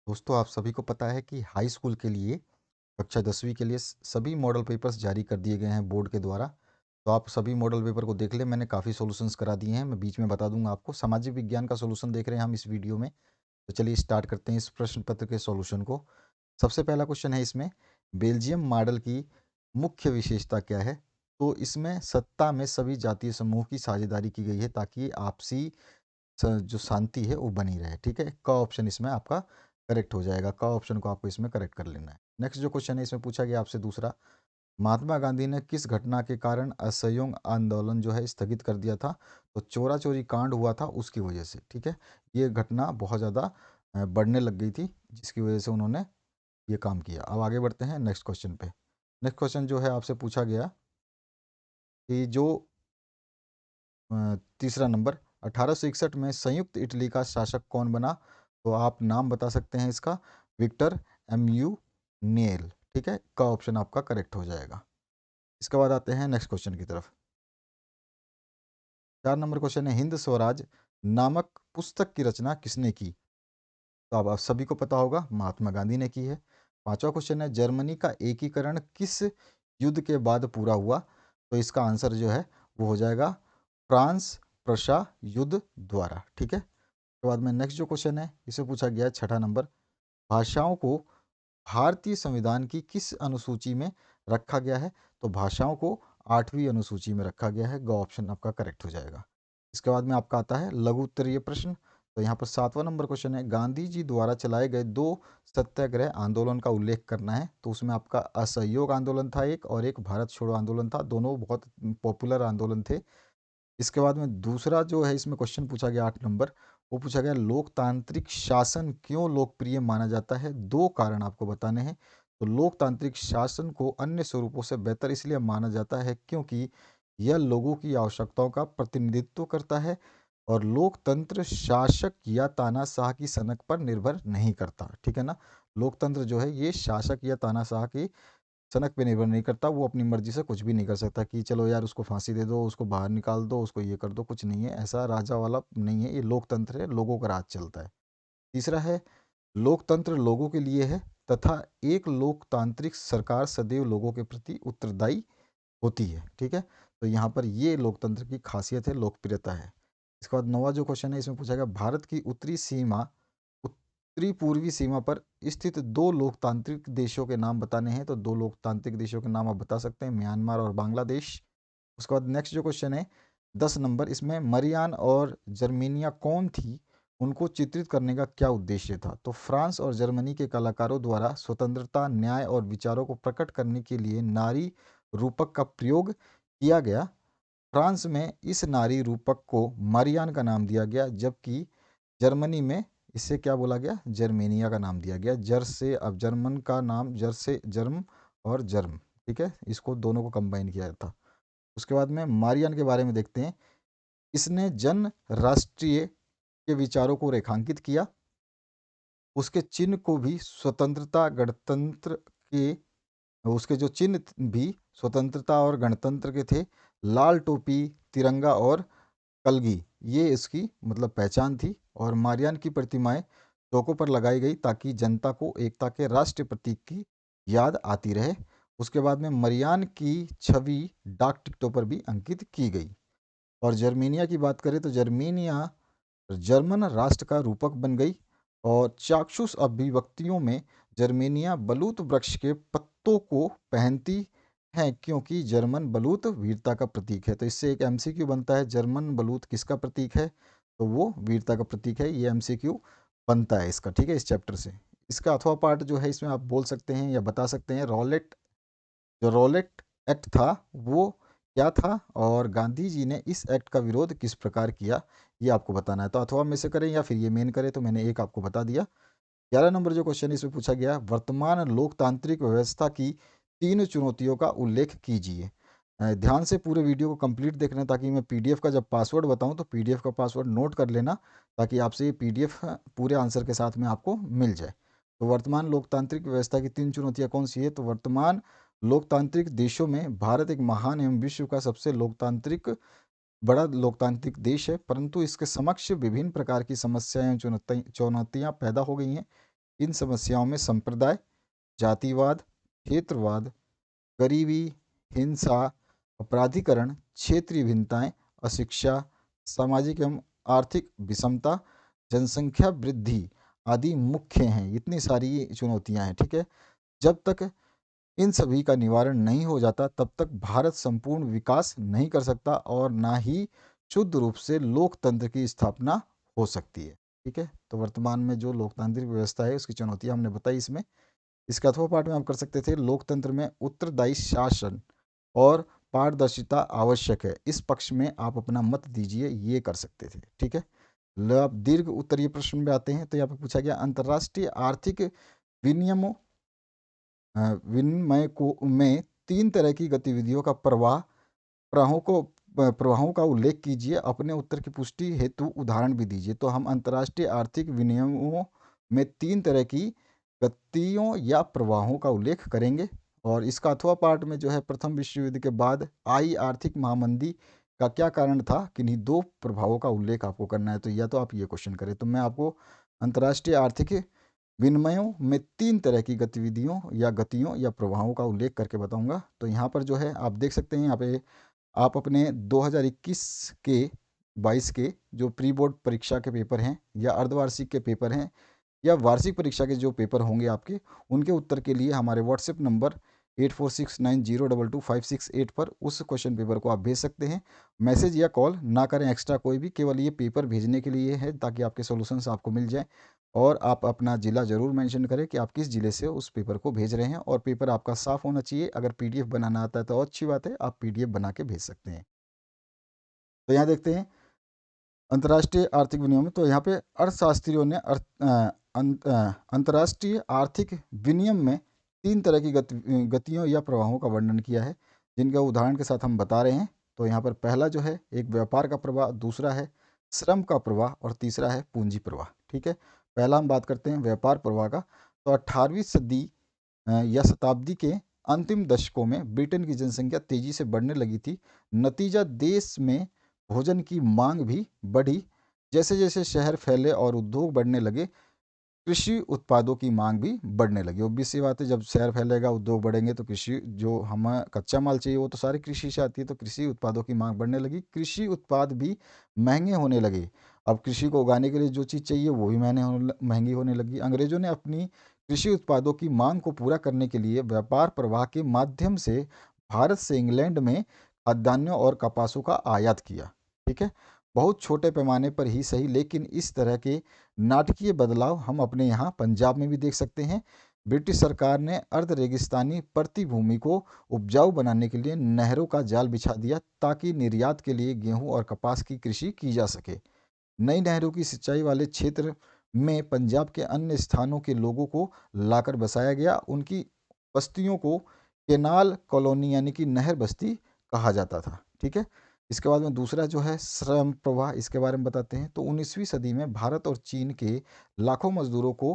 दोस्तों आप सभी को पता है कि हाई स्कूल के लिए कक्षा 10वीं के लिए सभी मॉडल पेपर्स जारी कर दिए गए हैं बोर्ड के द्वारा। तो आप सभी मॉडल पेपर को देख लें। मैंने काफ़ी सॉल्यूशंस करा दिए हैं, मैं बीच में बता दूंगा आपको। सामाजिक विज्ञान का सॉल्यूशन देख रहे हैं हम इस वीडियो में। तो चलिए स्टार्ट करते हैं इस प्रश्न पत्र के सॉल्यूशन को। सबसे पहला क्वेश्चन है इसमें, बेल्जियम मॉडल की मुख्य विशेषता क्या है? तो इसमें सत्ता में सभी जातीय समूह की साझेदारी की गई है ताकि आपसी जो शांति है वो बनी रहे। ठीक है, का ऑप्शन इसमें आपका करेक्ट हो जाएगा। का ऑप्शन को आपको इसमें करेक्ट कर लेना है। नेक्स्ट जो क्वेश्चन है इसमें पूछा गया आपसे दूसरा, महात्मा गांधी ने किस घटना के कारण असहयोग आंदोलन जो है स्थगित कर दिया था? तो चोरा चोरी कांड हुआ था उसकी वजह से। ठीक है, ये घटना बहुत ज़्यादा बढ़ने लग गई थी जिसकी वजह से उन्होंने ये काम किया। अब आगे बढ़ते हैं नेक्स्ट क्वेश्चन पे। नेक्स्ट क्वेश्चन जो है आपसे पूछा गया कि जो तीसरा नंबर, 1861 में संयुक्त इटली का शासक कौन बना? तो आप नाम बता सकते हैं इसका, विक्टर एम्यूनेल। ठीक है, का ऑप्शन आपका करेक्ट हो जाएगा। इसके बाद आते हैं नेक्स्ट क्वेश्चन की तरफ। 4 नंबर क्वेश्चन है, हिंद स्वराज नामक पुस्तक की रचना किसने की? तो अब आप सभी को पता होगा, महात्मा गांधी ने की है। 5वां क्वेश्चन है, जर्मनी का एकीकरण किस युद्ध के बाद पूरा हुआ? तो इसका आंसर जो है वो हो जाएगा फ्रांस प्रशा युद्ध द्वारा। ठीक है, उसके बाद में नेक्स्ट जो क्वेश्चन है इसे पूछा गया है 6 नंबर, भाषाओं को भारतीय संविधान की किस अनुसूची में रखा गया है? तो भाषाओं को 8वीं अनुसूची में रखा गया है। ग ऑप्शन आपका करेक्ट हो जाएगा। इसके बाद में आपका आता है लघु उत्तरीय प्रश्न। तो यहाँ पर 7वां नंबर क्वेश्चन है, गांधी जी द्वारा चलाए गए 2 सत्याग्रह आंदोलन का उल्लेख करना है। तो उसमें आपका असहयोग आंदोलन था एक, और एक भारत छोड़ो आंदोलन था। दोनों बहुत पॉपुलर आंदोलन थे। इसके बाद में दूसरा जो है इसमें क्वेश्चन पूछा गया 8 नंबर, वो पूछा गया लोकतांत्रिक शासन क्यों लोकप्रिय माना जाता है? 2 कारण आपको बताने हैं। तो लोकतांत्रिक शासन को अन्य स्वरूपों से बेहतर इसलिए माना जाता है क्योंकि यह लोगों की आवश्यकताओं का प्रतिनिधित्व करता है, और लोकतंत्र शासक या तानाशाह की सनक पर निर्भर नहीं करता। ठीक है ना, लोकतंत्र जो है ये शासक या तानाशाह की सनक पे निर्भर नहीं करता। वो अपनी मर्जी से कुछ भी नहीं कर सकता कि चलो यार उसको फांसी दे दो, उसको बाहर निकाल दो, उसको ये कर दो। कुछ नहीं है, ऐसा राजा वाला नहीं है। ये लोकतंत्र है, लोगों का राज चलता है। तीसरा है, लोकतंत्र लोगों के लिए है तथा एक लोकतांत्रिक सरकार सदैव लोगों के प्रति उत्तरदायी होती है। ठीक है, तो यहाँ पर ये लोकतंत्र की खासियत है, लोकप्रियता है। इसके बाद 9वां जो क्वेश्चन है इसमें पूछा गया, भारत की उत्तरी पूर्वी सीमा पर स्थित 2 लोकतांत्रिक देशों के नाम बताने हैं। तो 2 लोकतांत्रिक देशों के नाम आप बता सकते हैं, म्यांमार और बांग्लादेश। उसके बाद नेक्स्ट जो क्वेश्चन है 10 नंबर, इसमें मरियान और जर्मेनिया कौन थी, उनको चित्रित करने का क्या उद्देश्य था? तो फ्रांस और जर्मनी के कलाकारों द्वारा स्वतंत्रता, न्याय और विचारों को प्रकट करने के लिए नारी रूपक का प्रयोग किया गया। फ्रांस में इस नारी रूपक को मारियान का नाम दिया गया, जबकि जर्मनी में इसे क्या बोला गया? जर्मेनिया का नाम दिया गया। जर से, अब जर्मन का नाम जर से जर्म और जर्म। ठीक है, इसको दोनों को कंबाइन किया था। उसके बाद में मारियान के बारे में देखते हैं। इसने जन राष्ट्रीय के विचारों को रेखांकित किया। उसके चिन्ह को भी स्वतंत्रता गणतंत्र के, उसके जो चिन्ह भी स्वतंत्रता और गणतंत्र के थे। लाल टोपी, तिरंगा और कलगी, ये इसकी मतलब पहचान थी। और मारियान की प्रतिमाएं चौकों पर लगाई गई ताकि जनता को एकता के राष्ट्रीय प्रतीक की याद आती रहे। उसके बाद में मरियान की छवि डाक टिकटों पर भी अंकित की गई। और जर्मेनिया की बात करें तो जर्मेनिया जर्मन राष्ट्र का रूपक बन गई। और चाक्षुष अभिव्यक्तियों में जर्मेनिया बलूत वृक्ष के पत्तों को पहनती है क्योंकि जर्मन बलूत वीरता का प्रतीक है। तो इससे एक एमसीक्यू बनता है, जर्मन बलूत किसका प्रतीक है? तो वो वीरता का प्रतीक है। ये एमसीक्यू बनता है इसका। ठीक है, इस चैप्टर से। इसका अथवा पार्ट जो है इसमें आप बोल सकते हैं या बता सकते हैं, रॉलेट, जो रॉलेट एक्ट था वो क्या था, और गांधी जी ने इस एक्ट का विरोध किस प्रकार किया, ये आपको बताना है। तो अथवा में से करें या फिर ये मेन करें, तो मैंने एक आपको बता दिया। 11 नंबर जो क्वेश्चन इसमें पूछा गया, वर्तमान लोकतांत्रिक व्यवस्था की 3 चुनौतियों का उल्लेख कीजिए। ध्यान से पूरे वीडियो को कंप्लीट देखना, ताकि मैं पीडीएफ का जब पासवर्ड बताऊं तो पीडीएफ का पासवर्ड नोट कर लेना, ताकि आपसे ये पीडीएफ पूरे आंसर के साथ में आपको मिल जाए। तो वर्तमान लोकतांत्रिक व्यवस्था की 3 चुनौतियां कौन सी है? तो वर्तमान लोकतांत्रिक देशों में भारत एक महान एवं विश्व का सबसे लोकतांत्रिक बड़ा लोकतांत्रिक देश है, परंतु इसके समक्ष विभिन्न प्रकार की समस्याएं एवं चुनौतियां पैदा हो गई हैं। इन समस्याओं में संप्रदाय, जातिवाद, क्षेत्रवाद, गरीबी, हिंसा, अपराधीकरण, क्षेत्रीय भिन्नताएं, अशिक्षा, सामाजिक एवं आर्थिक विषमता, जनसंख्या वृद्धि आदि मुख्य हैं। इतनी सारी चुनौतियां हैं, ठीक है। जब तक इन सभी का निवारण नहीं हो जाता तब तक भारत संपूर्ण विकास नहीं कर सकता और ना ही शुद्ध रूप से लोकतंत्र की स्थापना हो सकती है, ठीक है। तो वर्तमान में जो लोकतांत्रिक व्यवस्था है उसकी चुनौतियां हमने बताई इसमें। इसके अथवा पाठ में आप कर सकते थे, लोकतंत्र में उत्तरदायी शासन और पारदर्शिता आवश्यक है, इस पक्ष में आप अपना मत दीजिए, ये कर सकते थे, ठीक है। अब दीर्घ उत्तरीय प्रश्न में आते हैं। तो यहाँ पे पूछा गया, अंतर्राष्ट्रीय आर्थिक विनियमों विनिमय को में तीन तरह की गतिविधियों का प्रवाहों का उल्लेख कीजिए, अपने उत्तर की पुष्टि हेतु उदाहरण भी दीजिए। तो हम अंतर्राष्ट्रीय आर्थिक विनियमों में तीन तरह की गतियों या प्रवाहों का उल्लेख करेंगे। और इसका अथवा पार्ट में जो है, प्रथम विश्व युद्ध के बाद आई आर्थिक महामंदी का क्या कारण था, किन्हीं दो प्रभावों का उल्लेख आपको करना है। तो या तो आप ये क्वेश्चन करें। तो मैं आपको अंतर्राष्ट्रीय आर्थिक विनिमयों में तीन तरह की गतिविधियों या गतियों या प्रवाहों का उल्लेख करके बताऊंगा। तो यहाँ पर जो है आप देख सकते हैं, यहाँ पे आप अपने 2021 के 22 के जो प्री बोर्ड परीक्षा के पेपर हैं या अर्धवार्षिक के पेपर हैं या वार्षिक परीक्षा के जो पेपर होंगे आपके, उनके उत्तर के लिए हमारे व्हाट्सएप नंबर 8469022568 पर उस क्वेश्चन पेपर को आप भेज सकते हैं। मैसेज या कॉल ना करें एक्स्ट्रा कोई भी, केवल ये पेपर भेजने के लिए है ताकि आपके सॉल्यूशंस आपको मिल जाए। और आप अपना ज़िला ज़रूर मेंशन करें कि आप किस ज़िले से उस पेपर को भेज रहे हैं, और पेपर आपका साफ़ होना चाहिए। अगर पीडीएफ बनाना आता है तो और अच्छी बात है, आप पीडीएफ बना के भेज सकते हैं। तो यहाँ देखते हैं अंतर्राष्ट्रीय आर्थिक विनियम। तो यहाँ पे अर्थशास्त्रियों ने अंतर्राष्ट्रीय आर्थिक विनियम में तीन तरह की गतियों या प्रवाहों का वर्णन किया है, जिनका उदाहरण के साथ हम बता रहे हैं। तो यहाँ पर पहला जो है एक व्यापार का प्रवाह, दूसरा है श्रम का प्रवाह और तीसरा है पूंजी प्रवाह, ठीक है। पहला हम बात करते हैं व्यापार प्रवाह का। तो 18वीं सदी या शताब्दी के अंतिम दशकों में ब्रिटेन की जनसंख्या तेजी से बढ़ने लगी थी। नतीजा, देश में भोजन की मांग भी बढ़ी। जैसे जैसे शहर फैले और उद्योग बढ़ने लगे, कृषि उत्पादों की मांग भी बढ़ने लगी। ऑब्वियस सी बात है, जब शहर फैलेगा, उद्योग बढ़ेंगे, तो कृषि जो हमें कच्चा माल चाहिए वो तो सारी कृषि से आती है। तो कृषि उत्पादों की मांग बढ़ने लगी, कृषि उत्पाद भी महंगे होने लगे। अब कृषि को उगाने के लिए जो चीज़ चाहिए वो भी महंगी होने लगी। अंग्रेजों ने अपनी कृषि उत्पादों की मांग को पूरा करने के लिए व्यापार प्रवाह के माध्यम से भारत से इंग्लैंड में खाद्यान्नों और कपासों का आयात किया, ठीक है। बहुत छोटे पैमाने पर ही सही, लेकिन इस तरह के नाटकीय बदलाव हम अपने यहाँ पंजाब में भी देख सकते हैं। ब्रिटिश सरकार ने अर्ध रेगिस्तानी प्रतिभूमि को उपजाऊ बनाने के लिए नहरों का जाल बिछा दिया ताकि निर्यात के लिए गेहूं और कपास की कृषि की जा सके। नई नहरों की सिंचाई वाले क्षेत्र में पंजाब के अन्य स्थानों के लोगों को लाकर बसाया गया। उनकी बस्तियों को केनाल कॉलोनी यानी कि नहर बस्ती कहा जाता था, ठीक है। इसके बाद में दूसरा जो है श्रम प्रवाह, इसके बारे में बताते हैं। तो 19वीं सदी में भारत और चीन के लाखों मजदूरों को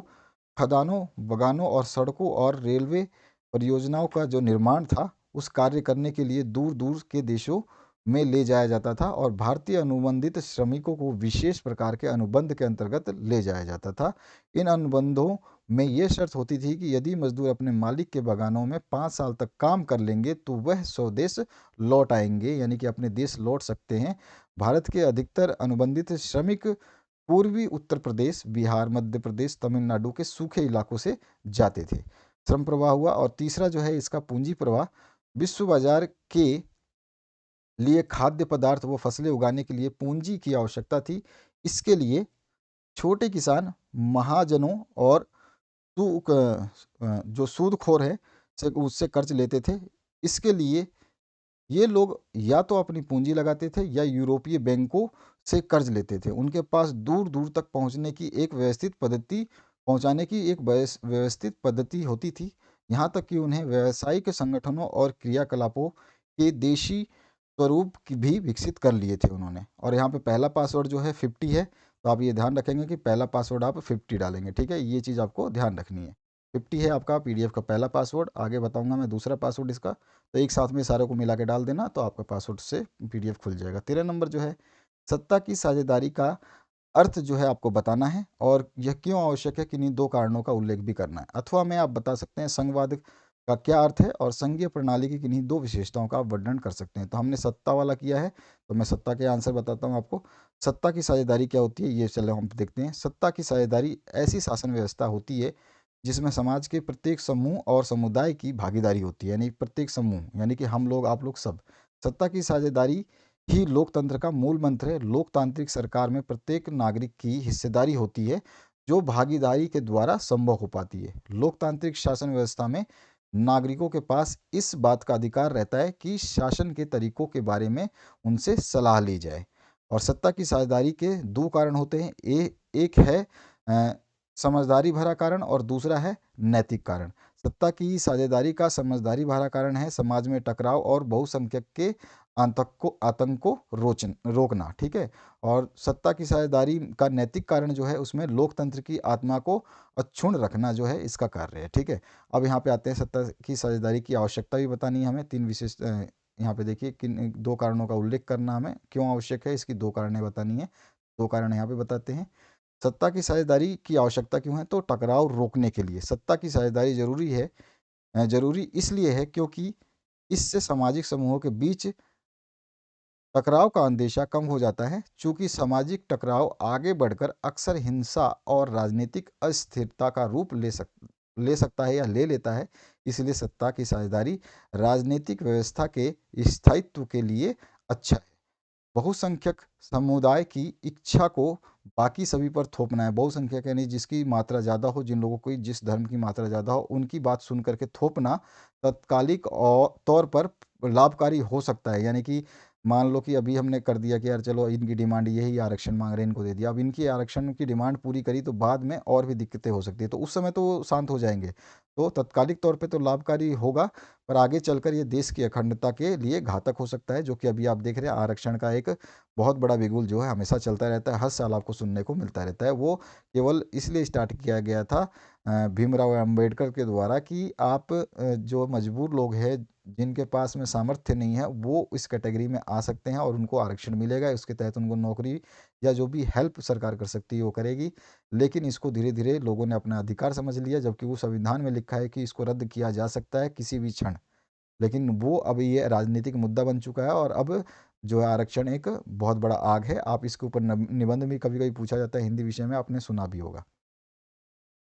खदानों, बगानों और सड़कों और रेलवे परियोजनाओं का जो निर्माण था, उस कार्य करने के लिए दूर दूर के देशों में ले जाया जाता था, और भारतीय अनुबंधित श्रमिकों को विशेष प्रकार के अनुबंध के अंतर्गत ले जाया जाता था। इन अनुबंधों में ये शर्त होती थी कि यदि मजदूर अपने मालिक के बागानों में 5 साल तक काम कर लेंगे तो वह स्वदेश लौट आएंगे, यानी कि अपने देश लौट सकते हैं। भारत के अधिकतर अनुबंधित श्रमिक पूर्वी उत्तर प्रदेश, बिहार, मध्य प्रदेश, तमिलनाडु के सूखे इलाकों से जाते थे। श्रम प्रवाह हुआ। और तीसरा जो है इसका पूंजी प्रवाह, विश्व बाजार के लिए खाद्य पदार्थ व फसलें उगाने के लिए पूंजी की आवश्यकता थी। इसके लिए छोटे किसान महाजनों और जो सूदखोर है से उससे कर्ज लेते थे। इसके लिए ये लोग या तो अपनी पूंजी लगाते थे या यूरोपीय बैंकों से कर्ज लेते थे। उनके पास दूर दूर तक पहुंचाने की एक व्यवस्थित पद्धति होती थी। यहाँ तक कि उन्हें व्यावसायिक संगठनों और क्रियाकलापों के देशी स्वरूप की भी विकसित कर लिए थे उन्होंने। और यहाँ पे पहला पासवर्ड जो है 50 है, तो आप ये ध्यान रखेंगे कि पहला पासवर्ड आप 50 डालेंगे, ठीक है। ये चीज़ आपको ध्यान रखनी है। 50 है आपका पीडीएफ का पहला पासवर्ड। आगे बताऊंगा मैं दूसरा पासवर्ड इसका, तो एक साथ में सारों को मिला के डाल देना, तो आपका पासवर्ड से पीडीएफ खुल जाएगा। 13 नंबर जो है, सत्ता की साझेदारी का अर्थ जो है आपको बताना है और यह क्यों आवश्यक है, किन्हीं दो कारणों का उल्लेख भी करना है। अथवा में आप बता सकते हैं संघवाद का क्या अर्थ है और संघीय प्रणाली की किन्हीं दो विशेषताओं का आप वर्णन कर सकते हैं। तो हमने सत्ता वाला किया है, तो मैं सत्ता के आंसर बताता हूँ आपको। सत्ता की साझेदारी क्या होती है, ये चलो हम देखते हैं। सत्ता की साझेदारी ऐसी शासन व्यवस्था होती है जिसमें समाज के प्रत्येक समूह और समुदाय की भागीदारी होती है, यानी प्रत्येक समूह यानी कि हम लोग, आप लोग सब। सत्ता की साझेदारी ही लोकतंत्र का मूल मंत्र है। लोकतांत्रिक सरकार में प्रत्येक नागरिक की हिस्सेदारी होती है, जो भागीदारी के द्वारा संभव हो पाती है। लोकतांत्रिक शासन व्यवस्था में नागरिकों के पास इस बात का अधिकार रहता है कि शासन के तरीकों के बारे में उनसे सलाह ली जाए। और सत्ता की साझेदारी के दो कारण होते हैं। एक है अ, समझदारी भरा कारण और दूसरा है नैतिक कारण। सत्ता की साझेदारी का समझदारी भरा कारण है समाज में टकराव और बहुसंख्यक के आतंक को रोकना, ठीक है। और सत्ता की साझेदारी का नैतिक कारण जो है उसमें लोकतंत्र की आत्मा को अक्षुण्ण रखना जो है इसका कार्य है, ठीक है। अब यहाँ पे आते हैं, सत्ता की साझेदारी की आवश्यकता भी बतानी है हमें। तीन विशेष यहाँ पे देखिए किन दो कारणों का उल्लेख करना हमें, क्यों आवश्यक है इसकी दो कारणें बतानी है। दो कारण यहाँ पे बताते हैं। सत्ता की साझेदारी की आवश्यकता क्यों है, तो टकराव रोकने के लिए सत्ता की साझेदारी जरूरी है। जरूरी इसलिए है क्योंकि इससे सामाजिक समूहों के बीच टकराव का अंदेशा कम हो जाता है। चूंकि सामाजिक टकराव आगे बढ़कर अक्सर हिंसा और राजनीतिक अस्थिरता का रूप ले सकता है या ले लेता है। इसलिए सत्ता की साझेदारी राजनीतिक व्यवस्था के स्थायित्व के लिए अच्छा है। बहुसंख्यक समुदाय की इच्छा को बाकी सभी पर थोपना है। बहुसंख्यक यानी जिसकी मात्रा ज़्यादा हो, जिन लोगों की जिस धर्म की मात्रा ज़्यादा हो, उनकी बात सुन करके थोपना तत्कालिक और तौर पर लाभकारी हो सकता है। यानी कि मान लो कि अभी हमने कर दिया कि यार चलो इनकी डिमांड यही आरक्षण मांग रहे हैं, इनको दे दिया। अब इनकी आरक्षण की डिमांड पूरी करी तो बाद में और भी दिक्कतें हो सकती है, तो उस समय तो वो शांत हो जाएंगे। तो तत्कालिक तौर पे तो लाभकारी होगा, पर आगे चलकर ये देश की अखंडता के लिए घातक हो सकता है, जो कि अभी आप देख रहे हैं आरक्षण का एक बहुत बड़ा बिगुल जो है हमेशा चलता रहता है, हर साल आपको सुनने को मिलता रहता है। वो केवल इसलिए स्टार्ट किया गया था भीमराव अंबेडकर के द्वारा कि आप जो मजबूर लोग हैं, जिनके पास में सामर्थ्य नहीं है, वो इस कैटेगरी में आ सकते हैं और उनको आरक्षण मिलेगा। उसके तहत उनको नौकरी या जो भी हेल्प सरकार कर सकती है वो करेगी। लेकिन इसको धीरे धीरे लोगों ने अपना अधिकार समझ लिया, जबकि वो संविधान में लिखा है कि इसको रद्द किया जा सकता है किसी भी क्षण। लेकिन वो अब ये राजनीतिक मुद्दा बन चुका है और अब जो है आरक्षण एक बहुत बड़ा आग है। आप इसके ऊपर निबंध भी कभी कभी पूछा जाता है हिंदी विषय में, आपने सुना भी होगा।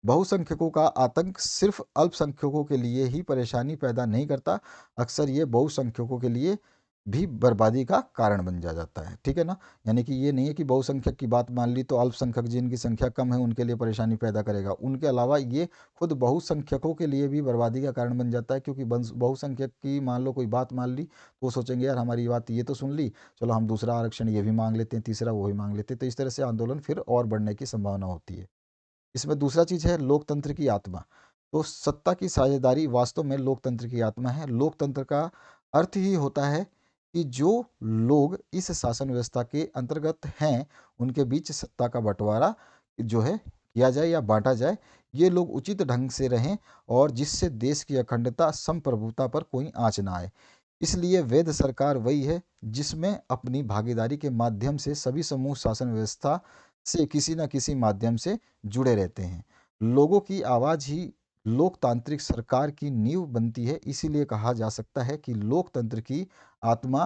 बहुसंख्यकों का आतंक सिर्फ अल्पसंख्यकों के लिए ही परेशानी पैदा नहीं करता, अक्सर ये बहुसंख्यकों के लिए भी बर्बादी का कारण बन जाता है, ठीक है ना। यानी कि ये नहीं है कि बहुसंख्यक की बात मान ली तो अल्पसंख्यक जिनकी संख्या कम है उनके लिए परेशानी पैदा करेगा। उनके अलावा ये खुद बहुसंख्यकों के लिए भी बर्बादी का कारण बन जाता है, क्योंकि बहुसंख्यक की मान लो कोई बात मान ली तो वो सोचेंगे यार हमारी बात ये तो सुन ली, चलो हम दूसरा आरक्षण ये भी मांग लेते हैं, तीसरा वो भी मांग लेते हैं। तो इस तरह से आंदोलन फिर और बढ़ने की संभावना होती है। इसमें दूसरा चीज है लोकतंत्र की आत्मा। तो सत्ता की साझेदारी वास्तव में लोकतंत्र की आत्मा है। लोकतंत्र का अर्थ ही होता है कि जो लोग इस शासन व्यवस्था के अंतर्गत हैं उनके बीच सत्ता का बंटवारा जो है किया जाए या बांटा जाए। ये लोग उचित ढंग से रहें और जिससे देश की अखंडता संप्रभुता पर कोई आंच ना आए। इसलिए वैध सरकार वही है जिसमें अपनी भागीदारी के माध्यम से सभी समूह शासन व्यवस्था से किसी न किसी माध्यम से जुड़े रहते हैं। लोगों की आवाज़ ही लोकतांत्रिक सरकार की नींव बनती है। इसीलिए कहा जा सकता है कि लोकतंत्र की आत्मा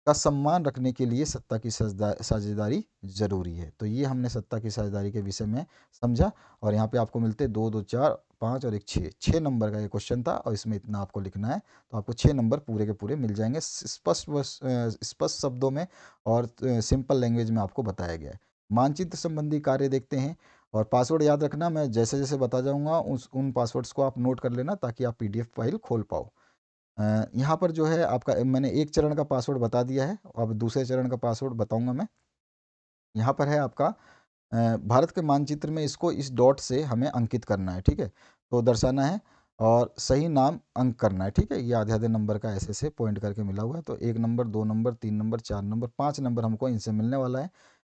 का सम्मान रखने के लिए सत्ता की साझेदारी जरूरी है। तो ये हमने सत्ता की साझेदारी के विषय में समझा। और यहाँ पे आपको मिलते 2 2 4 5 और एक 6 6 नंबर का ये क्वेश्चन था और इसमें इतना आपको लिखना है, तो आपको 6 नंबर पूरे के पूरे मिल जाएंगे स्पष्ट शब्दों में और सिंपल लैंग्वेज में आपको बताया गया है। मानचित्र संबंधी कार्य देखते हैं। और पासवर्ड याद रखना, मैं जैसे जैसे बता जाऊंगा उन पासवर्ड्स को आप नोट कर लेना ताकि आप पीडीएफ फाइल खोल पाओ। यहाँ पर जो है आपका मैंने एक चरण का पासवर्ड बता दिया है, अब दूसरे चरण का पासवर्ड बताऊंगा मैं। यहाँ पर है आपका भारत के मानचित्र में इसको इस डॉट से हमें अंकित करना है, ठीक है। तो दर्शाना है और सही नाम अंक करना है, ठीक है। ये आधे आधे नंबर का ऐसे से पॉइंट करके मिला हुआ है। तो 1 number, 2 number, 3 number, 4 number, 5 number हमको इनसे मिलने वाला है।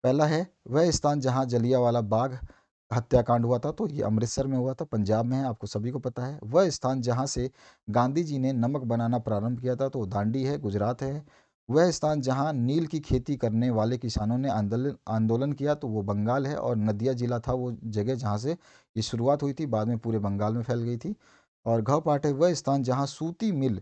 पहला है वह स्थान जहाँ जलियांवाला बाग हत्याकांड हुआ था, तो ये अमृतसर में हुआ था, पंजाब में है, आपको सभी को पता है। वह स्थान जहाँ से गांधी जी ने नमक बनाना प्रारंभ किया था, तो दांडी है, गुजरात है। वह स्थान जहाँ नील की खेती करने वाले किसानों ने आंदोलन आंदोलन किया तो वो बंगाल है, और नदिया जिला था वो जगह जहाँ से ये शुरुआत हुई थी, बाद में पूरे बंगाल में फैल गई थी। और घ पाट है वह स्थान जहाँ सूती मिल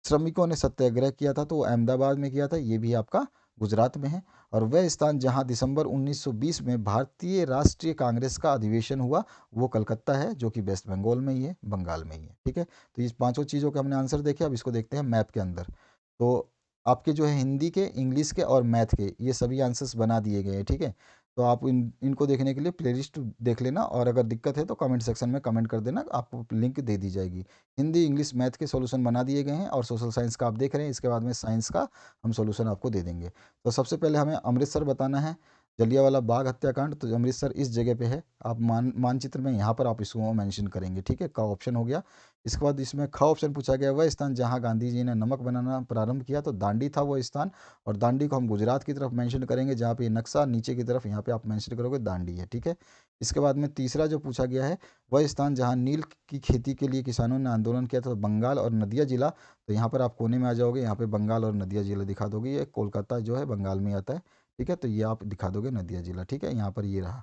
श्रमिकों ने सत्याग्रह किया था तो वो अहमदाबाद में किया था, ये भी आपका गुजरात में है। और वह स्थान जहां दिसंबर 1920 में भारतीय राष्ट्रीय कांग्रेस का अधिवेशन हुआ वो कलकत्ता है, जो कि वेस्ट बंगाल में ही है, बंगाल में ही है। ठीक है, तो इस पांचों चीज़ों के हमने आंसर देखे। अब इसको देखते हैं मैप के अंदर। तो आपके जो है हिंदी के, इंग्लिश के और मैथ के ये सभी आंसर्स बना दिए गए हैं। ठीक है, तो आप इनको देखने के लिए प्लेलिस्ट देख लेना, और अगर दिक्कत है तो कमेंट सेक्शन में कमेंट कर देना, आपको लिंक दे दी जाएगी। हिंदी इंग्लिश मैथ के सॉल्यूशन बना दिए गए हैं, और सोशल साइंस का आप देख रहे हैं, इसके बाद में साइंस का हम सॉल्यूशन आपको दे देंगे। तो सबसे पहले हमें अमृतसर बताना है, जलियांवाला बाग हत्याकांड, तो अमृतसर इस जगह पे है। आप मानचित्र में यहाँ पर आप इसको मेंशन करेंगे। ठीक है, का ऑप्शन हो गया। इसके बाद इसमें ख ऑप्शन पूछा गया, वह स्थान जहाँ गांधी जी ने नमक बनाना प्रारंभ किया, तो दांडी था वो स्थान। और दांडी को हम गुजरात की तरफ मेंशन करेंगे, जहाँ पे नक्शा नीचे की तरफ यहाँ पे आप मेंशन करोगे दांडी है। ठीक है, इसके बाद में तीसरा जो पूछा गया है, वह स्थान जहाँ नील की खेती के लिए किसानों ने आंदोलन किया था, बंगाल और नदिया जिला। तो यहाँ पर आप कोने में आ जाओगे, यहाँ पे बंगाल और नदिया जिला दिखा दोगे। ये कोलकाता जो है बंगाल में आता है। ठीक है, तो ये आप दिखा दोगे नदिया जिला। ठीक है, यहाँ पर ये रहा।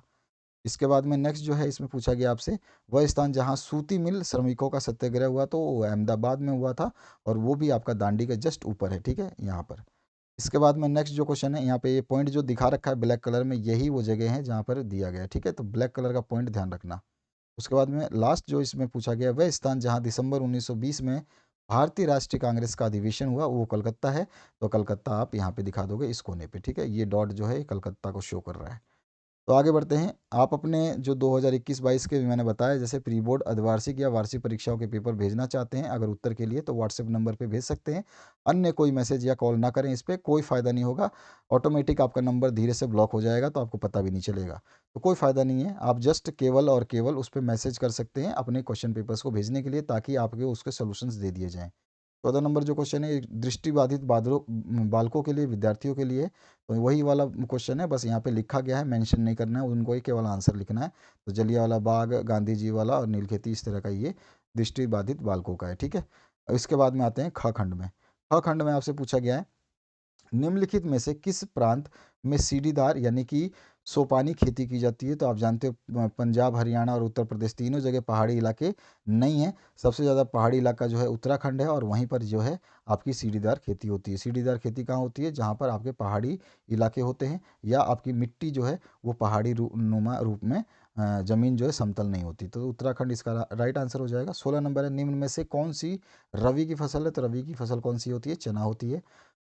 इसके बाद में नेक्स्ट जो है इसमें पूछा गया आपसे, वह स्थान जहाँ सूती मिल श्रमिकों का सत्याग्रह हुआ, तो वो अहमदाबाद में हुआ था, और वो भी आपका दांडी के जस्ट ऊपर है। ठीक है, यहाँ पर। इसके बाद में नेक्स्ट जो क्वेश्चन है, यहाँ पे ये पॉइंट जो दिखा रखा है ब्लैक कलर में, यही वो जगह है जहाँ पर दिया गया है। ठीक है, तो ब्लैक कलर का पॉइंट ध्यान रखना। उसके बाद में लास्ट जो इसमें पूछा गया, वह स्थान जहां दिसंबर 1920 में भारतीय राष्ट्रीय कांग्रेस का अधिवेशन हुआ वो कलकत्ता है। तो कलकत्ता आप यहाँ पे दिखा दोगे इस कोने पे। ठीक है, ये डॉट जो है ये कलकत्ता को शो कर रहा है। तो आगे बढ़ते हैं। आप अपने जो 2021-22 के मैंने बताया, जैसे प्री बोर्ड अर्धवार्षिक या वार्षिक परीक्षाओं के पेपर भेजना चाहते हैं अगर उत्तर के लिए, तो व्हाट्सएप नंबर पे भेज सकते हैं। अन्य कोई मैसेज या कॉल ना करें, इस पर कोई फ़ायदा नहीं होगा। ऑटोमेटिक आपका नंबर धीरे से ब्लॉक हो जाएगा, तो आपको पता भी नहीं चलेगा। तो कोई फ़ायदा नहीं है, आप जस्ट केवल और केवल उस पर मैसेज कर सकते हैं अपने क्वेश्चन पेपर्स को भेजने के लिए, ताकि आपके उसके सोल्यूशंस दे दिए जाएँ। 14 नंबर जो क्वेश्चन है, दृष्टिबाधित बालकों के लिए, विद्यार्थियों के लिए। तो वही वाला क्वेश्चन है, बस यहाँ पे लिखा गया है, मेंशन नहीं करना है उनको, ही केवल आंसर लिखना है। तो जलियांवाला बाग, गांधी जी वाला और नीलखेती, इस तरह का ये दृष्टिबाधित बालकों का है। ठीक है, इसके बाद में आते हैं ख खंड में। ख खंड में आपसे पूछा गया है, निम्नलिखित में से किस प्रांत में सीढ़ीदार यानी कि सोपानी खेती की जाती है। तो आप जानते हो पंजाब, हरियाणा और उत्तर प्रदेश तीनों जगह पहाड़ी इलाके नहीं है। सबसे ज़्यादा पहाड़ी इलाका जो है उत्तराखंड है, और वहीं पर जो है आपकी सीढ़ीदार खेती होती है। सीढ़ीदार खेती कहाँ होती है, जहाँ पर आपके पहाड़ी इलाके होते हैं, या आपकी मिट्टी जो है वो पहाड़ी नुमा रूप में, ज़मीन जो है समतल नहीं होती। तो उत्तराखंड इसका राइट आंसर हो जाएगा। 16 नंबर है, निम्न में से कौन सी रवि की फसल है। तो रवि की फसल कौन सी होती है, चना होती है।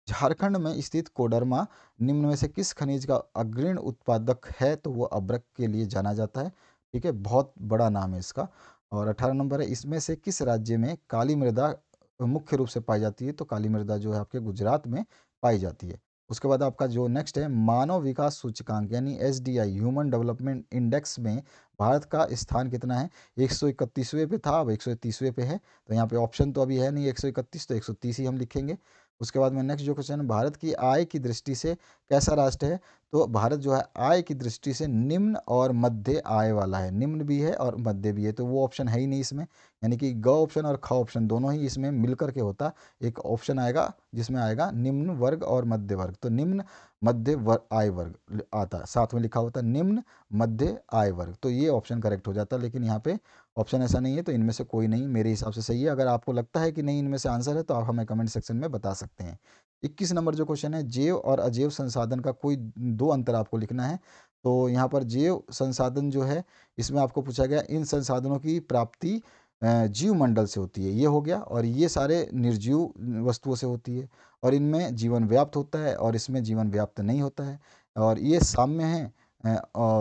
झारखंड में स्थित कोडरमा निम्न में से किस खनिज का अग्रणी उत्पादक है। तो वो अब्रक के लिए जाना जाता है। ठीक है, बहुत बड़ा नाम है इसका। और 18 नंबर है, इसमें से किस राज्य में काली मृदा मुख्य रूप से पाई जाती है। तो काली मृदा जो है आपके गुजरात में पाई जाती है। उसके बाद आपका जो नेक्स्ट है, मानव विकास सूचकांक यानी एसडीआई, ह्यूमन डेवलपमेंट इंडेक्स में भारत का स्थान कितना है। 131वें पे था, अब 130वें पे है। तो यहाँ पे ऑप्शन तो अभी है नहीं 131, तो 130 ही हम लिखेंगे। उसके बाद में नेक्स्ट जो क्वेश्चन है, भारत की आय की दृष्टि से कैसा राष्ट्र है। तो भारत जो है आय की दृष्टि से निम्न और मध्य आय वाला है। निम्न भी है और मध्य भी है, तो वो ऑप्शन है ही नहीं इसमें। यानी कि ग ऑप्शन और ख ऑप्शन दोनों ही इसमें मिलकर के होता। एक ऑप्शन आएगा जिसमें आएगा निम्न वर्ग और मध्य वर्ग। तो निम्न मध्य वर्ग आय वर्ग आता, साथ में लिखा होता है निम्न मध्य आय वर्ग, तो ये ऑप्शन करेक्ट हो जाता। लेकिन यहाँ पे ऑप्शन ऐसा नहीं है, तो इनमें से कोई नहीं मेरे हिसाब से सही है। अगर आपको लगता है कि नहीं इनमें से आंसर है, तो आप हमें कमेंट सेक्शन में बता सकते हैं। 21 नंबर जो क्वेश्चन है, जैव और अजैव संसाधन का कोई दो अंतर आपको लिखना है। तो यहाँ पर जैव संसाधन जो है, इसमें आपको पूछा गया इन संसाधनों की प्राप्ति जीव मंडल से होती है, ये हो गया। और ये सारे निर्जीव वस्तुओं से होती है, और इनमें जीवन व्याप्त होता है, और इसमें जीवन व्याप्त नहीं होता है। और ये साम्य है।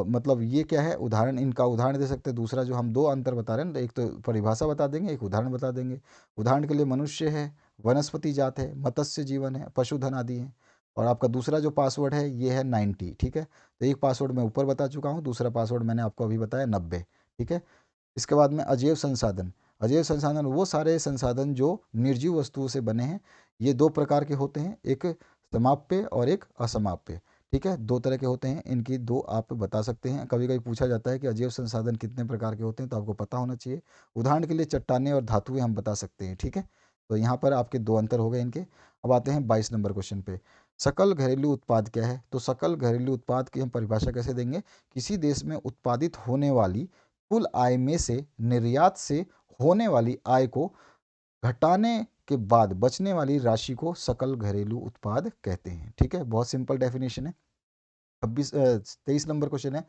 मतलब ये क्या है, उदाहरण, इनका उदाहरण दे सकते हैं। दूसरा जो हम दो अंतर बता रहे हैं, एक तो परिभाषा बता देंगे, एक उदाहरण बता देंगे। उदाहरण के लिए मनुष्य है, वनस्पति जात है, मत्स्य जीवन है, पशुधन आदि है। और आपका दूसरा जो पासवर्ड है ये है 90। ठीक है, तो एक पासवर्ड मैं ऊपर बता चुका हूँ, दूसरा पासवर्ड मैंने आपको अभी बताया 90। ठीक है, इसके बाद में अजैव संसाधन। अजैव संसाधन वो सारे संसाधन जो निर्जीव वस्तुओं से बने हैं। ये दो प्रकार के होते हैं, एक समाप्य और एक असमाप्य। ठीक है, दो तरह के होते हैं, इनकी दो आप बता सकते हैं। कभी कभी पूछा जाता है कि अजैव संसाधन कितने प्रकार के होते हैं, तो आपको पता होना चाहिए। उदाहरण के लिए चट्टानें और धातुएं हम बता सकते हैं। ठीक है, तो यहाँ पर आपके दो अंतर हो गए इनके। अब आते हैं 22 नंबर क्वेश्चन पे। सकल घरेलू उत्पाद क्या है? तो सकल घरेलू उत्पाद की हम परिभाषा कैसे देंगे? किसी देश में उत्पादित होने वाली कुल आय में से निर्यात से होने वाली आय को घटाने के बाद बचने वाली राशि को सकल घरेलू उत्पाद कहते हैं। ठीक है, बहुत सिंपल डेफिनेशन है। 23 नंबर क्वेश्चन है,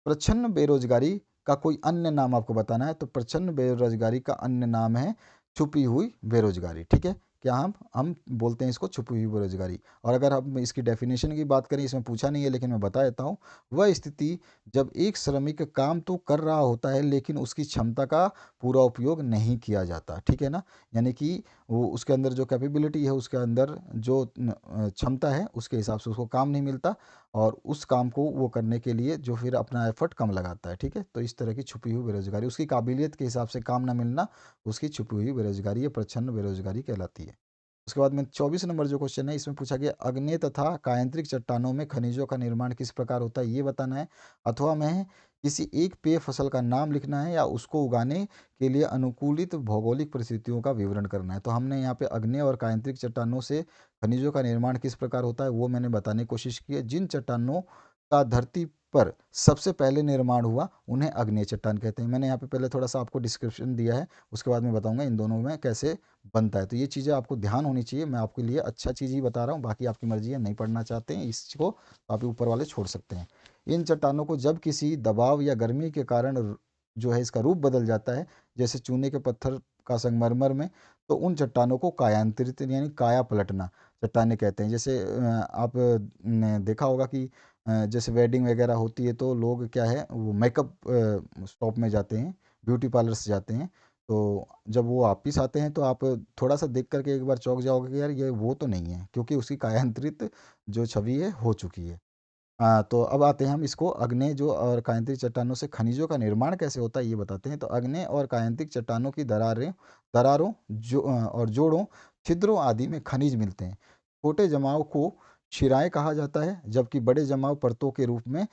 प्रच्छन्न बेरोजगारी का कोई अन्य नाम आपको बताना है। तो प्रच्छन्न बेरोजगारी का अन्य नाम है छुपी हुई बेरोजगारी। ठीक है, क्या हम बोलते हैं इसको छुपी हुई बेरोजगारी। और अगर हम इसकी डेफिनेशन की बात करें, इसमें पूछा नहीं है लेकिन मैं बता देता हूँ, वह स्थिति जब एक श्रमिक काम तो कर रहा होता है लेकिन उसकी क्षमता का पूरा उपयोग नहीं किया जाता। ठीक है ना, यानी कि वो उसके अंदर जो कैपेबिलिटी है, उसके अंदर जो क्षमता है, उसके हिसाब से उसको काम नहीं मिलता और उस काम को वो करने के लिए जो फिर अपना एफर्ट कम लगाता है। ठीक है, तो इस तरह की छुपी हुई बेरोजगारी, उसकी काबिलियत के हिसाब से काम ना मिलना, उसकी छुपी हुई बेरोजगारी, ये प्रच्छन्न बेरोजगारी कहलाती है। उसके बाद में 24 नंबर जो क्वेश्चन है, इसमें पूछा गया आग्नेय तथा कायांतरिक चट्टानों में खनिजों का निर्माण किस प्रकार होता है ये बताना है। अथवा में किसी एक पेय फसल का नाम लिखना है या उसको उगाने के लिए अनुकूलित भौगोलिक परिस्थितियों का विवरण करना है। तो हमने यहाँ पे आग्नेय और कायांतरिक चट्टानों से खनिजों का निर्माण किस प्रकार होता है वो मैंने बताने की कोशिश की है। जिन चट्टानों का धरती पर सबसे पहले निर्माण हुआ उन्हें आग्नेय चट्टान कहते हैं। मैंने यहाँ पे पहले थोड़ा सा आपको डिस्क्रिप्शन दिया है, उसके बाद मैं बताऊंगा इन दोनों में कैसे बनता है। तो ये चीज़ें आपको ध्यान होनी चाहिए, मैं आपके लिए अच्छा चीज़ ही बता रहा हूँ, बाकी आपकी मर्जी है, नहीं पढ़ना चाहते हैं इसको तो आप ऊपर वाले छोड़ सकते हैं। इन चट्टानों को जब किसी दबाव या गर्मी के कारण जो है इसका रूप बदल जाता है, जैसे चूने के पत्थर का संगमरमर में, तो उन चट्टानों को कायांतरित यानी काया पलटना चट्टानें कहते हैं। जैसे आपने देखा होगा कि जैसे वेडिंग वगैरह होती है तो लोग क्या है वो मेकअप शॉप में जाते हैं, ब्यूटी पार्लर से जाते हैं, तो जब वो वापिस आते हैं तो आप थोड़ा सा देख करके एक बार चौंक जाओगे कि यार ये वो तो नहीं है, क्योंकि उसकी कायांतरित जो छवि है हो चुकी है। तो अब आते हैं हम इसको अग्नेय जो और कायांतरिक चट्टानों से खनिजों का निर्माण कैसे होता है ये बताते हैं। तो अग्नेय और कायांतरिक चट्टानों की दरारों और जोड़ों, छिद्रों आदि में खनिज मिलते हैं। छोटे जमाव को शिराएं कहा जाता है, जबकि बड़े जमाव परतों के रूप में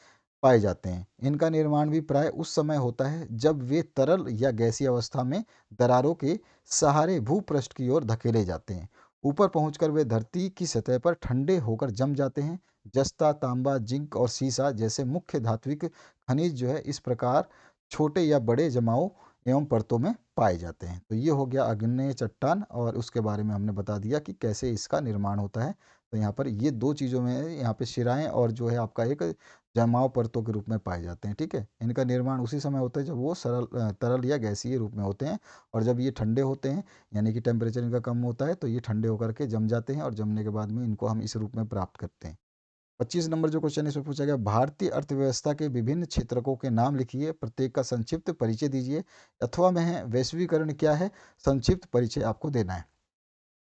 पाए जाते हैं। इनका निर्माण भी प्राय उस समय होता है जब वे तरल या गैसीय अवस्था में दरारों के सहारे भूपृष्ठ की ओर धकेले जाते हैं। ऊपर पहुंचकर वे धरती की सतह पर ठंडे होकर जम जाते हैं। जस्ता, तांबा, जिंक और सीसा जैसे मुख्य धात्विक खनिज जो है इस प्रकार छोटे या बड़े जमाव एवं परतों में पाए जाते हैं। तो ये हो गया आग्नेय चट्टान और उसके बारे में हमने बता दिया कि कैसे इसका निर्माण होता है। तो यहाँ पर ये दो चीज़ों में यहाँ पे शिराएं और जो है आपका एक जमाव परतों के रूप में पाए जाते हैं। ठीक है, इनका निर्माण उसी समय होता है जब वो तरल या गैसीय रूप में होते हैं, और जब ये ठंडे होते हैं यानी कि टेम्परेचर इनका कम होता है तो ये ठंडे होकर के जम जाते हैं और जमने के बाद में इनको हम इस रूप में प्राप्त करते हैं। 25 नंबर जो क्वेश्चन है इसमें पूछा गया भारतीय अर्थव्यवस्था के विभिन्न क्षेत्रकों के नाम लिखिए, प्रत्येक का संक्षिप्त परिचय दीजिए। अथवा में है वैश्वीकरण क्या है, संक्षिप्त परिचय आपको देना है।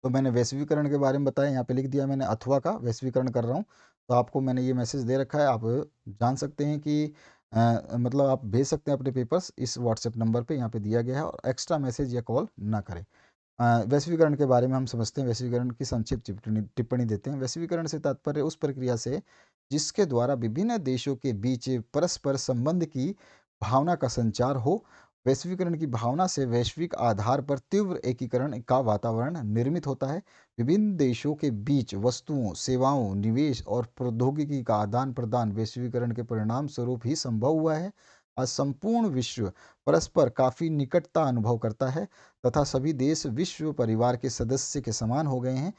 तो मैंने वैश्वीकरण के बारे में बताया, यहाँ पे लिख दिया मैंने अथवा का वैश्वीकरण कर रहा हूँ। तो आपको मैंने ये मैसेज दे रखा है, आप जान सकते हैं कि मतलब आप भेज सकते हैं अपने पेपर्स इस व्हाट्सएप नंबर पे, यहाँ पे दिया गया है, और एक्स्ट्रा मैसेज या कॉल ना करें। वैश्वीकरण के बारे में हम समझते हैं, वैश्वीकरण की संक्षिप्त टिप्पणी टिप्पणी देते हैं। वैश्वीकरण से तात्पर्य उस प्रक्रिया से जिसके द्वारा विभिन्न देशों के बीच परस्पर संबंध की भावना का संचार हो। वैश्वीकरण की भावना से वैश्विक आधार पर तीव्र एकीकरण का वातावरण निर्मित होता है। विभिन्न देशों के बीच वस्तुओं, सेवाओं, निवेश और प्रौद्योगिकी का आदान प्रदान वैश्वीकरण के परिणाम स्वरूप ही संभव हुआ है। आज संपूर्ण विश्व परस्पर काफ़ी निकटता अनुभव करता है तथा सभी देश विश्व परिवार के सदस्य के समान हो गए हैं।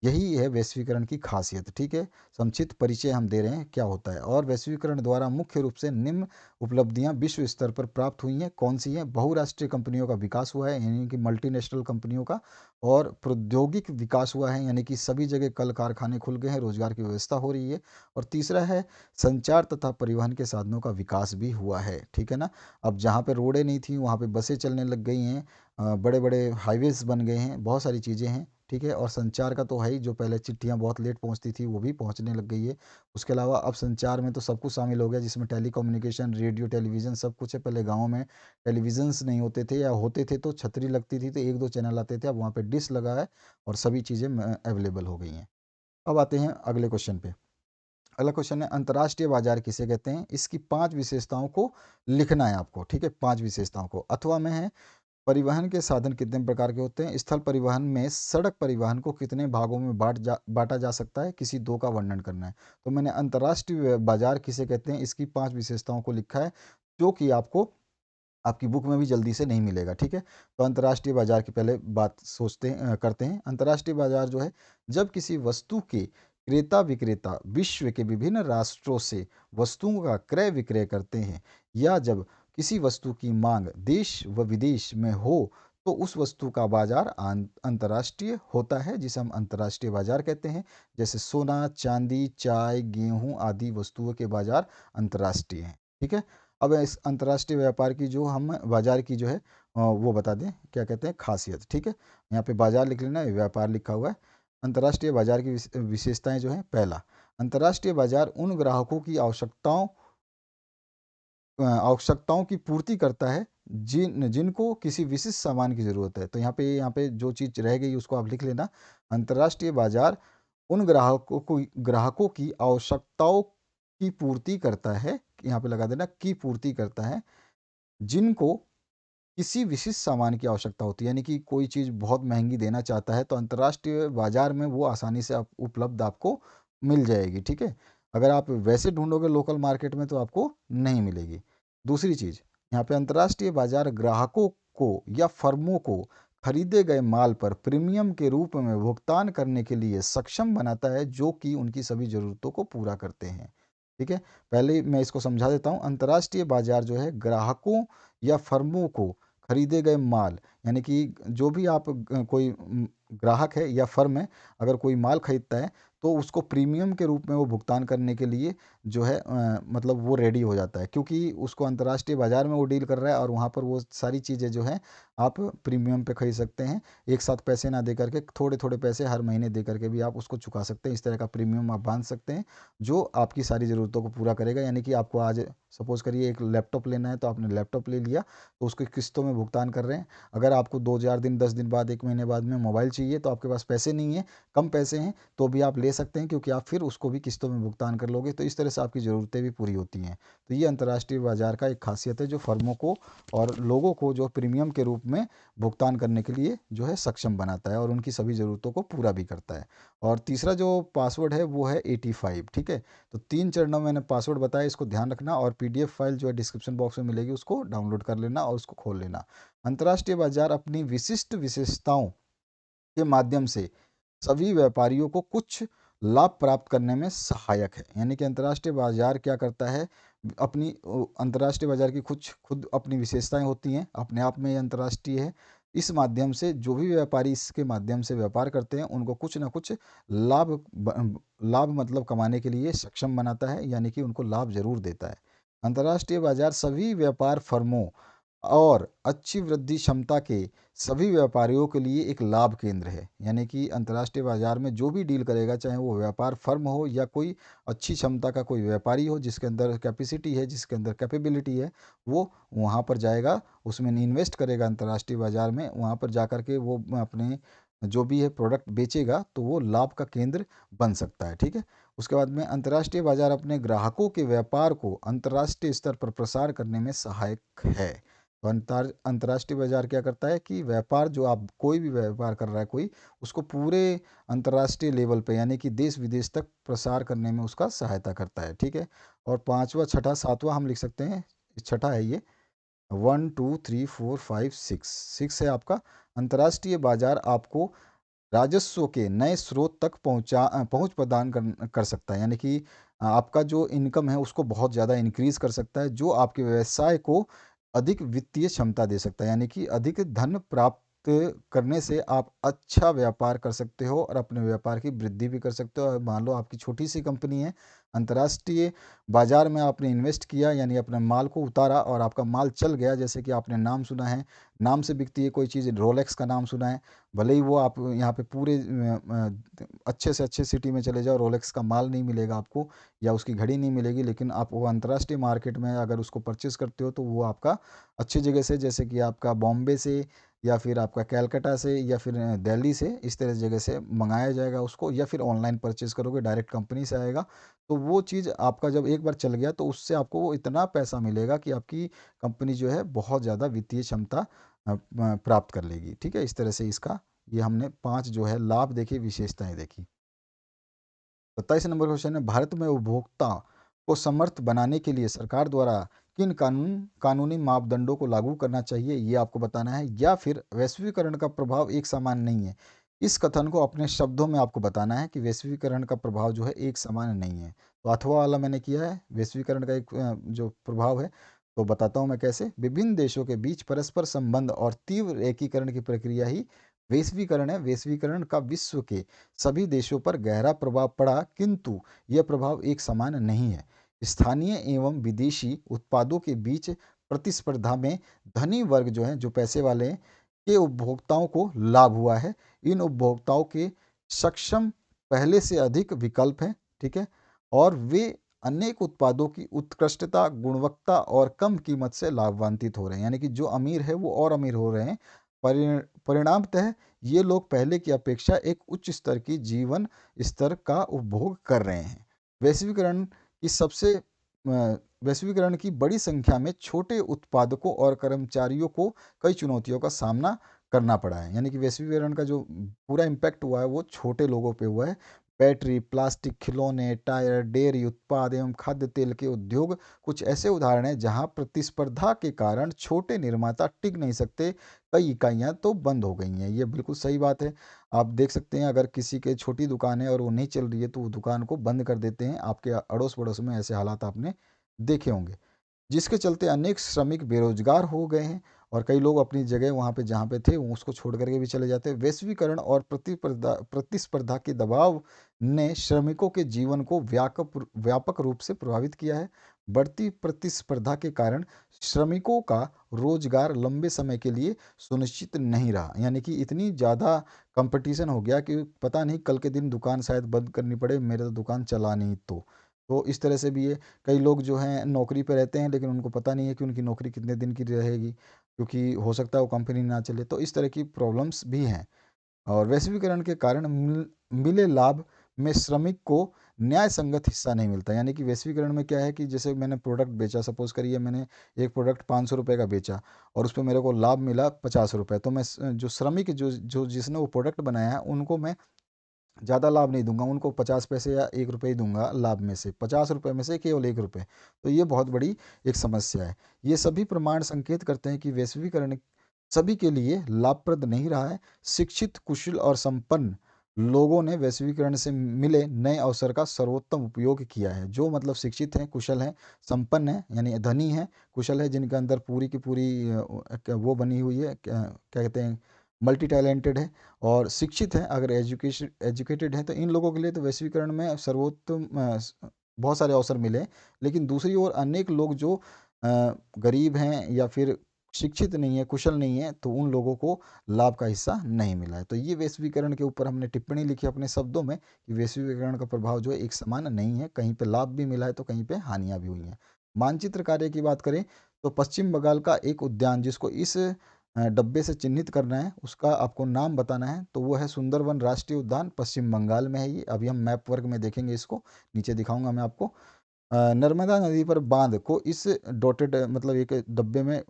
यही है वैश्वीकरण की खासियत। ठीक है, संक्षिप्त परिचय हम दे रहे हैं क्या होता है। और वैश्वीकरण द्वारा मुख्य रूप से निम्न उपलब्धियां विश्व स्तर पर प्राप्त हुई हैं। कौन सी हैं? बहुराष्ट्रीय कंपनियों का विकास हुआ है यानी कि मल्टीनेशनल कंपनियों का, और प्रौद्योगिक विकास हुआ है यानी कि सभी जगह कल कारखाने खुल गए हैं, रोजगार की व्यवस्था हो रही है। और तीसरा है संचार तथा परिवहन के साधनों का विकास भी हुआ है। ठीक है ना, अब जहाँ पे रोडें नहीं थी वहाँ पे बसें चलने लग गई हैं, बड़े बड़े हाईवेज बन गए हैं, बहुत सारी चीज़ें हैं। ठीक है, और संचार का तो है ही, जो पहले चिट्ठियाँ बहुत लेट पहुँचती थी वो भी पहुँचने लग गई है। उसके अलावा अब संचार में तो सब कुछ शामिल हो गया, जिसमें टेलीकम्युनिकेशन, रेडियो, टेलीविज़न सब कुछ है। पहले गाँव में टेलीविज़न्स नहीं होते थे, या होते थे तो छतरी लगती थी तो एक दो चैनल आते थे, अब वहाँ पे डिश लगा है और सभी चीज़ें अवेलेबल हो गई हैं। अब आते हैं अगले क्वेश्चन पे। अगला क्वेश्चन है अंतर्राष्ट्रीय बाजार किसे कहते हैं? इसकी 5 विशेषताओं को लिखना है आपको। ठीक है, 5 विशेषताओं को। अथवा में है परिवहन के साधन कितने प्रकार के होते हैं? स्थल परिवहन में सड़क परिवहन को कितने भागों में बाँटा जा सकता है? किसी 2 का वर्णन करना है। तो मैंने अंतर्राष्ट्रीय बाज़ार किसे कहते हैं, इसकी 5 विशेषताओं को लिखा है, जो कि आपको आपकी बुक में भी जल्दी से नहीं मिलेगा, ठीक है? तो अंतर्राष्ट्रीय बाज़ार की पहले बात करते हैं। अंतर्राष्ट्रीय बाज़ार जो है, जब किसी वस्तु के क्रेता-विक्रेता विश्व के विभिन्न राष्ट्रों से वस्तुओं का क्रय-विक्रय करते हैं, या जब किसी वस्तु की माँग देश व विदेश में हो, तो उस वस्तु का बाज़ार अंतर्राष्ट्रीय होता है, जिसे हम अंतर्राष्ट्रीय बाज़ार कहते हैं। जैसे सोना, चांदी, चाय, गेहूँ आदि वस्तुओं के बाज़ार अंतर्राष्ट्रीय हैं, ठीक है? अब इस अंतर्राष्ट्रीय व्यापार की जो हम बाजार की जो है वो बता दें, क्या कहते हैं, खासियत, ठीक है? यहाँ पे बाजार लिख लेना, व्यापार लिखा हुआ है। अंतर्राष्ट्रीय बाजार की विशेषताएं जो हैं, पहला, अंतर्राष्ट्रीय बाजार उन ग्राहकों की आवश्यकताओं की पूर्ति करता है जिनको किसी विशिष्ट सामान की ज़रूरत है। तो यहाँ पे जो चीज़ रह गई उसको आप लिख लेना। अंतर्राष्ट्रीय बाजार उन ग्राहकों की आवश्यकताओं की पूर्ति करता है, यहाँ पे लगा देना, की पूर्ति करता है, जिनको किसी विशिष्ट सामान की आवश्यकता होती है। यानी कि कोई चीज़ बहुत महँगी देना चाहता है, तो अंतर्राष्ट्रीय बाज़ार में वो आसानी से आप उपलब्ध आपको मिल जाएगी, ठीक है? अगर आप वैसे ढूँढोगे लोकल मार्केट में तो आपको नहीं मिलेगी। दूसरी चीज़, यहाँ पे अंतर्राष्ट्रीय बाज़ार ग्राहकों को या फर्मों को खरीदे गए माल पर प्रीमियम के रूप में भुगतान करने के लिए सक्षम बनाता है, जो कि उनकी सभी ज़रूरतों को पूरा करते हैं, ठीक है? पहले मैं इसको समझा देता हूँ। अंतर्राष्ट्रीय बाज़ार जो है, ग्राहकों या फर्मों को खरीदे गए माल, यानी कि जो भी आप कोई ग्राहक है या फर्म है, अगर कोई माल खरीदता है, तो उसको प्रीमियम के रूप में वो भुगतान करने के लिए जो है मतलब वो रेडी हो जाता है, क्योंकि उसको अंतर्राष्ट्रीय बाजार में वो डील कर रहा है और वहाँ पर वो सारी चीज़ें जो हैं आप प्रीमियम पे खरीद सकते हैं। एक साथ पैसे ना दे करके थोड़े थोड़े पैसे हर महीने दे करके भी आप उसको चुका सकते हैं। इस तरह का प्रीमियम आप बांध सकते हैं, जो आपकी सारी ज़रूरतों को पूरा करेगा। यानी कि आपको आज सपोज़ करिए एक लैपटॉप लेना है, तो आपने लैपटॉप ले लिया, तो उसको किस्तों में भुगतान कर रहे हैं। अगर आपको 2-4 दिन, 10 दिन बाद, 1 महीने बाद में मोबाइल चाहिए, तो आपके पास पैसे नहीं है, कम पैसे हैं, तो भी आप ले सकते हैं, क्योंकि आप फिर उसको भी किस्तों में भुगतान कर लोगे। तो इस तरह से आपकी ज़रूरतें भी पूरी होती हैं। तो ये अंतर्राष्ट्रीय बाज़ार का एक खासियत है, जो फर्मों को और लोगों को जो प्रीमियम के रूप में भुगतान करने के लिए जो है सक्षम बनाता है और उनकी सभी ज़रूरतों को पूरा भी करता है। और तीसरा जो पासवर्ड है वो है 85, ठीक है? तो 3 चरणों में मैंने पासवर्ड बताया, इसको ध्यान रखना, और पीडीएफ फाइल जो है डिस्क्रिप्शन बॉक्स में मिलेगी, उसको डाउनलोड कर लेना और उसको खोल लेना। अंतर्राष्ट्रीय बाजार अपनी विशिष्ट विशेषताओं के माध्यम से सभी व्यापारियों को कुछ लाभ प्राप्त करने में सहायक है। यानी कि अंतर्राष्ट्रीय बाजार क्या करता है, अंतर्राष्ट्रीय बाजार की कुछ खुद अपनी विशेषताएं होती हैं, अपने आप में ये अंतर्राष्ट्रीय है। इस माध्यम से जो भी व्यापारी इसके माध्यम से व्यापार करते हैं, उनको कुछ ना कुछ लाभ मतलब कमाने के लिए सक्षम बनाता है, यानी कि उनको लाभ जरूर देता है। अंतर्राष्ट्रीय बाजार सभी व्यापार फर्मों और अच्छी वृद्धि क्षमता के सभी व्यापारियों के लिए एक लाभ केंद्र है। यानी कि अंतर्राष्ट्रीय बाजार में जो भी डील करेगा, चाहे वो व्यापार फर्म हो या कोई अच्छी क्षमता का कोई व्यापारी हो, जिसके अंदर कैपेसिटी है, जिसके अंदर कैपेबिलिटी है, वो वहाँ पर जाएगा, उसमें इन्वेस्ट करेगा अंतर्राष्ट्रीय बाजार में, वहाँ पर जा कर के वो अपने जो भी है प्रोडक्ट बेचेगा, तो वो लाभ का केंद्र बन सकता है, ठीक है? उसके बाद में अंतर्राष्ट्रीय बाजार अपने ग्राहकों के व्यापार को अंतर्राष्ट्रीय स्तर पर प्रसार करने में सहायक है। तो अंतर्राष्ट्रीय बाजार क्या करता है कि व्यापार, जो आप कोई भी व्यापार कर रहा है कोई, उसको पूरे अंतर्राष्ट्रीय लेवल पे, यानी कि देश विदेश तक प्रसार करने में उसका सहायता करता है, ठीक है? और पांचवा, छठा, सातवां हम लिख सकते हैं। छठा है ये, 1 2 3 4 5 6, 6 है आपका। अंतर्राष्ट्रीय बाजार आपको राजस्व के नए स्रोत तक पहुंच प्रदान कर सकता है। यानी कि आपका जो इनकम है उसको बहुत ज़्यादा इंक्रीज कर सकता है, जो आपके व्यवसाय को अधिक वित्तीय क्षमता दे सकता है। यानी कि अधिक धन प्राप्त करने से आप अच्छा व्यापार कर सकते हो और अपने व्यापार की वृद्धि भी कर सकते हो। और मान लो आपकी छोटी सी कंपनी है, अंतर्राष्ट्रीय बाजार में आपने इन्वेस्ट किया, यानी अपने माल को उतारा और आपका माल चल गया। जैसे कि आपने नाम सुना है, नाम से बिकती है कोई चीज़, रोलेक्स का नाम सुना है, भले ही वो आप यहाँ पे पूरे अच्छे से अच्छे सिटी में चले जाओ, रोलेक्स का माल नहीं मिलेगा आपको, या उसकी घड़ी नहीं मिलेगी, लेकिन आप वो अंतर्राष्ट्रीय मार्केट में अगर उसको परचेस करते हो, तो वो आपका अच्छी जगह से, जैसे कि आपका बॉम्बे से, या फिर आपका कैलकाटा से, या फिर दिल्ली से, इस तरह जगह से मंगाया जाएगा उसको, या फिर ऑनलाइन परचेस करोगे, डायरेक्ट कंपनी से आएगा। तो वो चीज़ आपका जब एक बार चल गया, तो उससे आपको वो इतना पैसा मिलेगा कि आपकी कंपनी जो है बहुत ज़्यादा वित्तीय क्षमता प्राप्त कर लेगी। ठीक है, इस तरह से इसका ये हमने 5 जो है लाभ देखे, विशेषताएँ देखी। 27 नंबर क्वेश्चन है, भारत में उपभोक्ता को समर्थ बनाने के लिए सरकार द्वारा किन कानूनी मापदंडों को लागू करना चाहिए, ये आपको बताना है। या फिर वैश्वीकरण का प्रभाव एक समान नहीं है। इस कथन को अपने शब्दों में आपको बताना है कि वैश्वीकरण का प्रभाव जो है एक समान नहीं है। तो अथवा वाला मैंने किया है, वैश्वीकरण का एक जो प्रभाव है, तो बताता हूँ मैं कैसे। विभिन्न देशों के बीच परस्पर संबंध और तीव्र एकीकरण की प्रक्रिया ही वैश्वीकरण है। वैश्वीकरण का विश्व के सभी देशों पर गहरा प्रभाव पड़ा, किंतु यह प्रभाव एक समान नहीं है। स्थानीय एवं विदेशी उत्पादों के बीच प्रतिस्पर्धा में धनी वर्ग जो है, जो पैसे वाले हैं, के उपभोक्ताओं को लाभ हुआ है। इन उपभोक्ताओं के सक्षम पहले से अधिक विकल्प हैं। ठीक है, और वे अनेक उत्पादों की उत्कृष्टता, गुणवत्ता और कम कीमत से लाभान्वित हो रहे हैं। यानी कि जो अमीर है वो और अमीर हो रहे हैं। परिणामतः ये लोग पहले की अपेक्षा एक उच्च स्तर की जीवन स्तर का उपभोग कर रहे हैं। वैश्वीकरण की सबसे वैश्वीकरण की बड़ी संख्या में छोटे उत्पादकों और कर्मचारियों को कई चुनौतियों का सामना करना पड़ा है। यानी कि वैश्वीकरण का जो पूरा इम्पैक्ट हुआ है वो छोटे लोगों पे हुआ है। बैटरी, प्लास्टिक, खिलौने, टायर, डेयरी उत्पाद एवं खाद्य तेल के उद्योग कुछ ऐसे उदाहरण हैं जहां प्रतिस्पर्धा के कारण छोटे निर्माता टिक नहीं सकते, कई इकाइयां तो बंद हो गई हैं। ये बिल्कुल सही बात है। आप देख सकते हैं, अगर किसी के छोटी दुकान है और वो नहीं चल रही है तो वो दुकान को बंद कर देते हैं। आपके अड़ोस पड़ोस में ऐसे हालात आपने देखे होंगे, जिसके चलते अनेक श्रमिक बेरोजगार हो गए हैं और कई लोग अपनी जगह वहाँ पे जहाँ पे थे वो उसको छोड़ करके भी चले जाते हैं। वैश्वीकरण और प्रतिस्पर्धा के दबाव ने श्रमिकों के जीवन को व्यापक रूप से प्रभावित किया है। बढ़ती प्रतिस्पर्धा के कारण श्रमिकों का रोजगार लंबे समय के लिए सुनिश्चित नहीं रहा। यानी कि इतनी ज़्यादा कंपटीशन हो गया कि पता नहीं कल के दिन दुकान शायद बंद करनी पड़े, मेरे तो दुकान चला नहीं तो इस तरह से भी ये कई लोग जो हैं नौकरी पे रहते हैं लेकिन उनको पता नहीं है कि उनकी नौकरी कितने दिन की रहेगी, क्योंकि हो सकता है वो कंपनी ना चले। तो इस तरह की प्रॉब्लम्स भी हैं। और वैश्वीकरण के कारण मिले लाभ में श्रमिक को न्याय संगत हिस्सा नहीं मिलता। यानी कि वैश्वीकरण में क्या है कि जैसे मैंने प्रोडक्ट बेचा, सपोज करिए मैंने एक प्रोडक्ट 500 रुपये का बेचा और उस पर मेरे को लाभ मिला 50 रुपये, तो मैं जो श्रमिक जो जो जिसने वो प्रोडक्ट बनाया है उनको मैं ज़्यादा लाभ नहीं दूंगा, उनको 50 पैसे या 1 रुपये ही दूंगा लाभ में से, 50 रुपये में से केवल 1 रुपये। तो ये बहुत बड़ी एक समस्या है। ये सभी प्रमाण संकेत करते हैं कि वैश्वीकरण सभी के लिए लाभप्रद नहीं रहा है। शिक्षित, कुशल और संपन्न लोगों ने वैश्वीकरण से मिले नए अवसर का सर्वोत्तम उपयोग किया है। जो मतलब शिक्षित हैं, कुशल हैं, संपन्न हैं, यानी धनी हैं, कुशल है, जिनके अंदर पूरी की पूरी वो बनी हुई है, क्या कहते हैं, मल्टी टैलेंटेड है और शिक्षित हैं, अगर एजुकेटेड हैं, तो इन लोगों के लिए तो वैश्वीकरण में सर्वोत्तम बहुत सारे अवसर मिले। लेकिन दूसरी ओर अनेक लोग जो गरीब हैं या फिर शिक्षित नहीं है, कुशल नहीं है, तो उन लोगों को लाभ का हिस्सा नहीं मिला है। तो ये वैश्वीकरण के ऊपर हमने टिप्पणी लिखी अपने शब्दों में कि वैश्वीकरण का प्रभाव जो है एक समान नहीं है, कहीं पे लाभ भी मिला है तो कहीं पे हानियां भी हुई हैं। मानचित्र कार्य की बात करें तो पश्चिम बंगाल का एक उद्यान जिसको इस डब्बे से चिन्हित करना है, उसका आपको नाम बताना है, तो वो है सुंदरवन राष्ट्रीय उद्यान, पश्चिम बंगाल में है ये। अभी हम मैप वर्क में देखेंगे, इसको नीचे दिखाऊंगा मैं आपको। नर्मदा नदी पर बांध को इस डॉटेड मतलब एक डब्बे में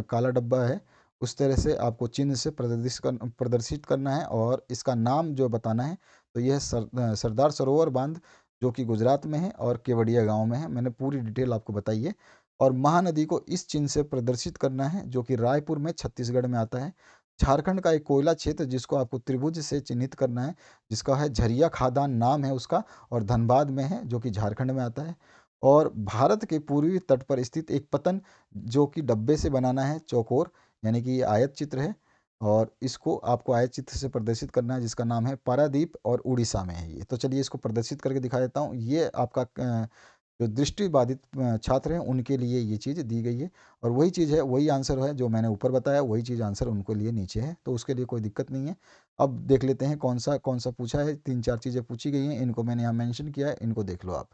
काला डब्बा है, उस तरह से आपको चिन्ह से प्रदर्शित करना है और इसका नाम जो बताना है। तो यह सरदार सरोवर बांध जो कि गुजरात में है और केवड़िया गांव में है। मैंने पूरी डिटेल आपको बताई है। और महानदी को इस चिन्ह से प्रदर्शित करना है जो कि रायपुर में छत्तीसगढ़ में आता है। झारखंड का एक कोयला क्षेत्र जिसको आपको त्रिभुज से चिन्हित करना है, जिसका है झरिया खादान नाम है उसका, और धनबाद में है जो कि झारखंड में आता है। और भारत के पूर्वी तट पर स्थित एक पतन जो कि डब्बे से बनाना है, चौकोर, यानी कि ये आयत चित्र है और इसको आपको आयत चित्र से प्रदर्शित करना है, जिसका नाम है पारादीप और उड़ीसा में है ये। तो चलिए इसको प्रदर्शित करके दिखा देता हूँ। ये आपका जो दृष्टिबाधित छात्र हैं उनके लिए ये चीज़ दी गई है और वही चीज़ है, वही आंसर है जो मैंने ऊपर बताया, वही चीज़ आंसर उनको लिए नीचे है, तो उसके लिए कोई दिक्कत नहीं है। अब देख लेते हैं कौन सा पूछा है। 3-4 चीज़ें पूछी गई हैं, इनको मैंने यहाँ मेंशन किया है, इनको देख लो आप।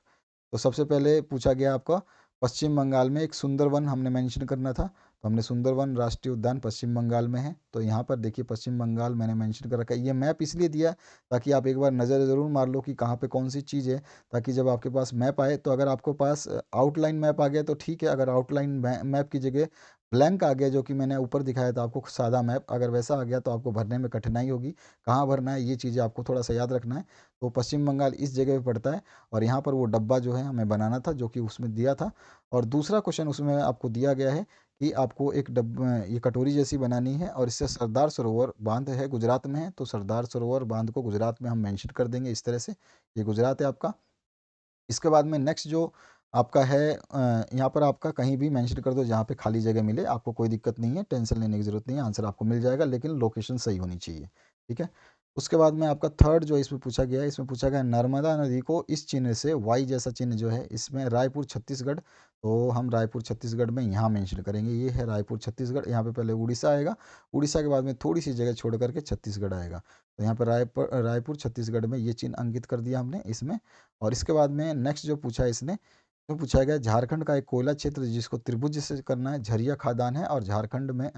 तो सबसे पहले पूछा गया आपका पश्चिम बंगाल में एक सुंदरवन हमने मेंशन करना था, तो हमने सुंदरवन राष्ट्रीय उद्यान पश्चिम बंगाल में है। तो यहाँ पर देखिए पश्चिम बंगाल मैंने मेंशन कर रखा है। ये मैप इसलिए दिया ताकि आप एक बार नज़र ज़रूर मार लो कि कहाँ पे कौन सी चीज़ है, ताकि जब आपके पास मैप आए तो अगर आपके पास आउटलाइन मैप आ गया तो ठीक है, अगर आउटलाइन मैप की जगह ब्लैंक आ गया जो कि मैंने ऊपर दिखाया था आपको सादा मैप, अगर वैसा आ गया तो आपको भरने में कठिनाई होगी। कहाँ भरना है ये चीज़ें आपको थोड़ा सा याद रखना है। तो पश्चिम बंगाल इस जगह पे पड़ता है और यहाँ पर वो डब्बा जो है हमें बनाना था जो कि उसमें दिया था। और दूसरा क्वेश्चन उसमें आपको दिया गया है कि आपको एक ये कटोरी जैसी बनानी है और इससे सरदार सरोवर बांध है गुजरात में है, तो सरदार सरोवर बांध को गुजरात में हम मेंशन कर देंगे इस तरह से, ये गुजरात है आपका। इसके बाद में नेक्स्ट जो आपका है यहाँ पर आपका कहीं भी मेंशन कर दो जहाँ पे खाली जगह मिले, आपको कोई दिक्कत नहीं है, टेंशन लेने की ज़रूरत नहीं है, आंसर आपको मिल जाएगा, लेकिन लोकेशन सही होनी चाहिए। ठीक है। उसके बाद में आपका थर्ड जो इसमें पूछा गया है, इसमें पूछा गया है नर्मदा नदी को इस चिन्ह से, वाई जैसा चिन्ह जो है इसमें रायपुर छत्तीसगढ़, तो हम रायपुर छत्तीसगढ़ में यहाँ मेंशन करेंगे, ये है रायपुर छत्तीसगढ़। यहाँ पे पहले उड़ीसा आएगा, उड़ीसा के बाद में थोड़ी सी जगह छोड़ करके छत्तीसगढ़ आएगा, तो यहाँ पर रायपुर छत्तीसगढ़ में ये चिन्ह अंकित कर दिया हमने इसमें। और इसके बाद में नेक्स्ट जो पूछा है इसने, तो पूछा गया झारखंड का एक कोयला क्षेत्र जिसको त्रिभुज से करना है, झरिया खादान है और झारखंड में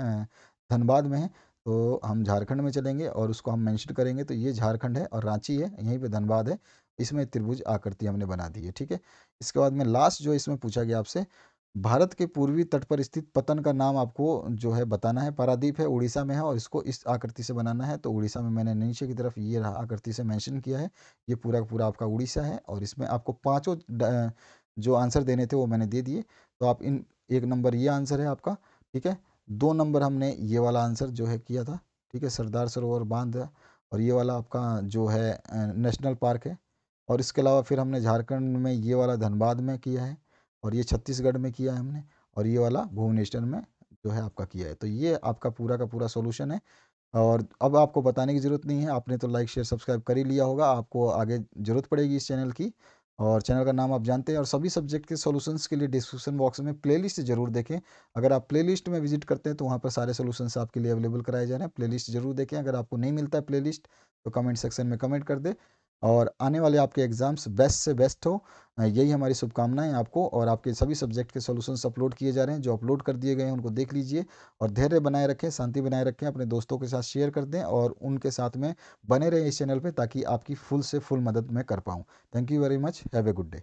धनबाद में है, तो हम झारखंड में चलेंगे और उसको हम मेंशन करेंगे, तो ये झारखंड है और रांची है, यहीं पे धनबाद है, इसमें त्रिभुज आकृति हमने बना दी है। ठीक है। इसके बाद में लास्ट जो इसमें पूछा गया आपसे, भारत के पूर्वी तट पर स्थित पतन का नाम आपको जो है बताना है, पारादीप है, उड़ीसा में है और इसको इस आकृति से बनाना है, तो उड़ीसा में मैंने नीचे की तरफ ये रहा आकृति से मेंशन किया है, ये पूरा का पूरा आपका उड़ीसा है। और इसमें आपको पांचों जो आंसर देने थे वो मैंने दे दिए, तो आप इन, एक नंबर ये आंसर है आपका। ठीक है। 2 नंबर हमने ये वाला आंसर जो है किया था। ठीक है, सरदार सरोवर बांध है, और ये वाला आपका जो है नेशनल पार्क है। और इसके अलावा फिर हमने झारखंड में ये वाला धनबाद में किया है, और ये छत्तीसगढ़ में किया है हमने, और ये वाला भुवनेश्वर में जो है आपका किया है। तो ये आपका पूरा का पूरा सॉल्यूशन है। और अब आपको बताने की ज़रूरत नहीं है, आपने तो लाइक शेयर सब्सक्राइब कर ही लिया होगा, आपको आगे ज़रूरत पड़ेगी इस चैनल की, और चैनल का नाम आप जानते हैं। और सभी सब्जेक्ट के सॉल्यूशंस के लिए डिस्क्रिप्शन बॉक्स में प्लेलिस्ट ज़रूर देखें, अगर आप प्लेलिस्ट में विजिट करते हैं तो वहाँ पर सारे सॉल्यूशंस आपके लिए अवेलेबल कराए जा रहे हैं, प्लेलिस्ट ज़रूर देखें। अगर आपको नहीं मिलता है प्लेलिस्ट तो कमेंट सेक्शन में कमेंट कर दे, और आने वाले आपके एग्ज़ाम्स बेस्ट से बेस्ट हो, यही हमारी शुभकामनाएं आपको। और आपके सभी सब्जेक्ट के सॉल्यूशंस अपलोड किए जा रहे हैं, जो अपलोड कर दिए गए हैं उनको देख लीजिए, और धैर्य बनाए रखें, शांति बनाए रखें, अपने दोस्तों के साथ शेयर कर दें और उनके साथ में बने रहें इस चैनल पे, ताकि आपकी फुल से फुल मदद मैं कर पाऊँ। Thank you very much, have a good day.